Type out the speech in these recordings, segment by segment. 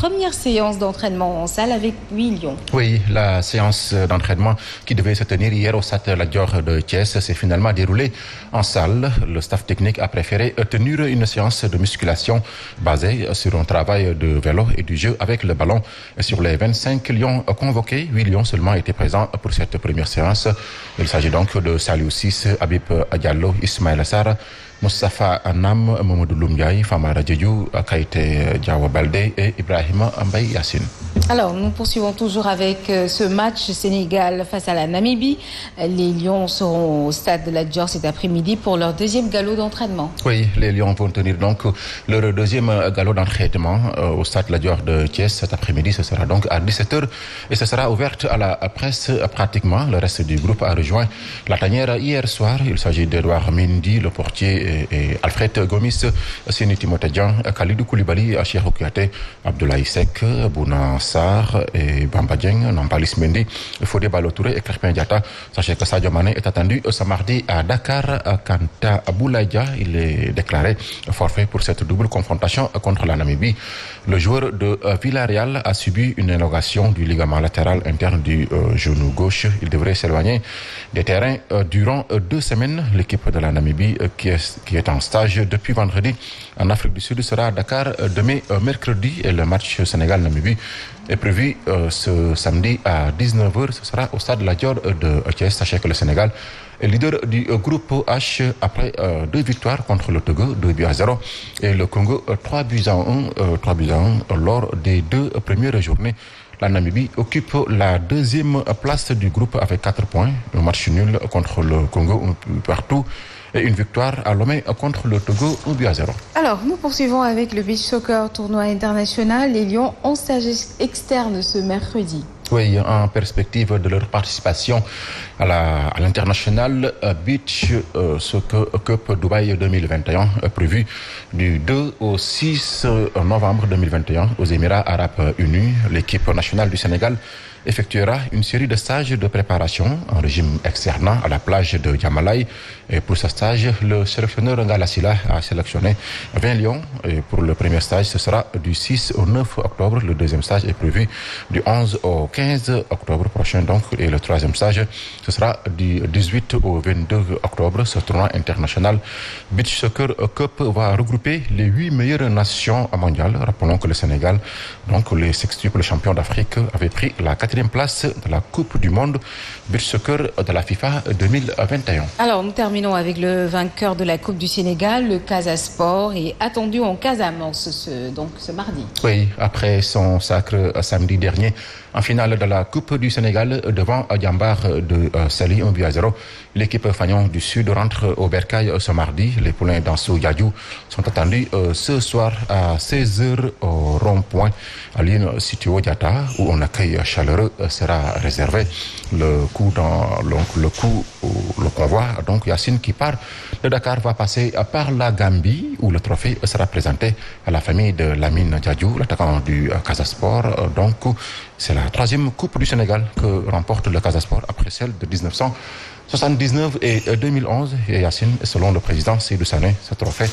première séance d'entraînement en salle avec 8 lions. Oui, la séance d'entraînement qui devait se tenir hier au stade Lat Dior de Thiès s'est finalement déroulée en salle. Le staff technique a préféré tenir une séance de musculation basée sur un travail de vélo et du jeu avec le ballon. Sur les 25 lions convoqués, 8 lions seulement étaient présents pour cette première séance. Il s'agit donc de Saliou Ciss, Habib Diallo, Ismaïla Sarr, Moustapha Nam, Mamadou Loumdiaye, Famara Diédhiou, Kaïté Diawa Baldé et Ibrahima Mbaye Yassine. Alors, nous poursuivons toujours avec ce match Sénégal face à la Namibie. Les Lions seront au stade de Lat Dior cet après-midi pour leur deuxième galop d'entraînement. Oui, les Lions vont tenir donc leur deuxième galop d'entraînement au stade Lat Dior de Thiès cet après-midi. Ce sera donc à 17h et ce sera ouverte à la presse pratiquement. Le reste du groupe a rejoint la tanière hier soir. Il s'agit d'Edouard Mendy, le portier, et Alfred Gomis, Sini Timothée Dieng, Khalidou Koulibaly, Cheikhou Kouyaté, Abdoulaye Seck, Bouna Sarr et Bamba Dieng, Nampalys Mendy, Fodé Ballo-Touré et Krépin Diatta. Sachez que Sadio Mané est attendu ce mardi à Dakar. Quant à Boulaye Dia, il est déclaré forfait pour cette double confrontation contre la Namibie. Le joueur de Villarreal a subi une élongation du ligament latéral interne du genou gauche. Il devrait s'éloigner des terrains durant 2 semaines. L'équipe de la Namibie qui est en stage depuis vendredi en Afrique du Sud sera à Dakar demain mercredi et le match Sénégal-Namibie est prévu ce samedi à 19h. Ce sera au stade Lat Dior de Thiès. Sachez que le Sénégal est leader du groupe H après 2 victoires contre le Togo, 2-0 et le Congo 3-1 lors des 2 premières journées. La Namibie occupe la 2e place du groupe avec 4 points. Un match nul contre le Congo partout et une victoire à Lomé contre le Togo 1-0. Alors, nous poursuivons avec le beach soccer tournoi international. Les Lions en stage externe ce mercredi. Oui, en perspective de leur participation à l'international Beach Soccer Cup Dubaï 2021, prévu du 2 au 6 novembre 2021 aux Émirats Arabes Unis. L'équipe nationale du Sénégal effectuera une série de stages de préparation en régime externe à la plage de Diamalaye. Et pour ce stage, le sélectionneur Ngala Sylla a sélectionné 20 lions. Et pour le premier stage, ce sera du 6 au 9 octobre. Le deuxième stage est prévu du 11 au 15 octobre prochain. Donc, et le troisième stage, ce sera du 18 au 22 octobre. Ce tournoi international Beach Soccer Cup va regrouper les 8 meilleures nations mondiales. Rappelons que le Sénégal, donc les sextuples champions d'Afrique, avait pris la 4e place de la Coupe du Monde Beach Soccer de la FIFA 2021. Alors, nous terminons avec le vainqueur de la Coupe du Sénégal, le Casa Sport, est attendu en Casamance ce mardi. Oui, après son sacre samedi dernier en finale de la Coupe du Sénégal devant Diambar de Saly 1-0. L'équipe Fagnon du Sud rentre au Bercail ce mardi. Les poulains d'Ansou Yadiou sont attendus ce soir à 16h au rond-point à l'île Sitio Diatta où un accueil chaleureux sera réservé. Le convoi, donc Yassine qui part de Dakar, va passer par la Gambie où le trophée sera présenté à la famille de Lamine Diadiou, l'attaquant du Casa Sport. Donc c'est la 3e Coupe du Sénégal que remporte le Casa Sport après celle de 1979 et 2011. Et Yassine, selon le président Seydou Sané, ce trophée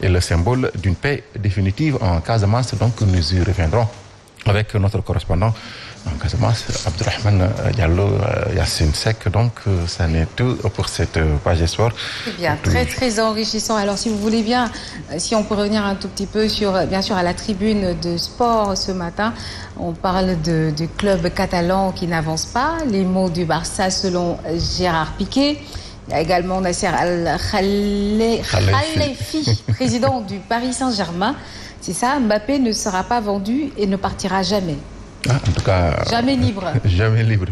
est le symbole d'une paix définitive en Casamance. Donc nous y reviendrons avec notre correspondant en Casamance, Abdourahmane Diallo, Yassine Seck. Donc, ça n'est tout pour cette page sport. C'est bien, très très enrichissant. Alors, si vous voulez bien, si on peut revenir un tout petit peu bien sûr, à la tribune de sport ce matin, on parle du club catalan qui n'avance pas. Les mots du Barça selon Gérard Piqué. Il y a également Nasser Al-Khelaifi, président du Paris Saint-Germain. C'est ça, Mbappé ne sera pas vendu et ne partira jamais. Ah, en tout cas, jamais libre. Jamais libre.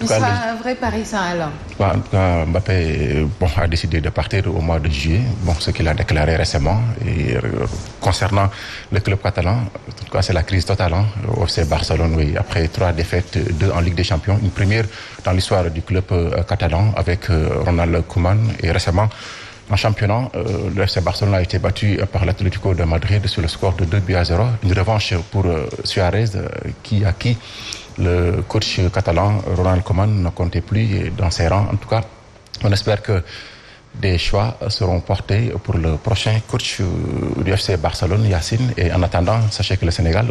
Il sera un vrai Parisien alors. En tout cas, Mbappé a décidé de partir au mois de juillet. Ce qu'il a déclaré récemment. Et concernant le club catalan, en tout cas, c'est la crise totale. Au FC Barcelone, oui, après 3 défaites, 2 en Ligue des Champions, une première dans l'histoire du club catalan avec Ronald Koeman. Et récemment, en championnat, le FC Barcelone a été battu par l'Atlético de Madrid sur le score de 2-0. Une revanche pour Suarez qui le coach catalan Ronald Koeman ne comptait plus dans ses rangs. En tout cas, on espère que des choix seront portés pour le prochain coach du FC Barcelone, Yassine. Et en attendant, sachez que le Sénégal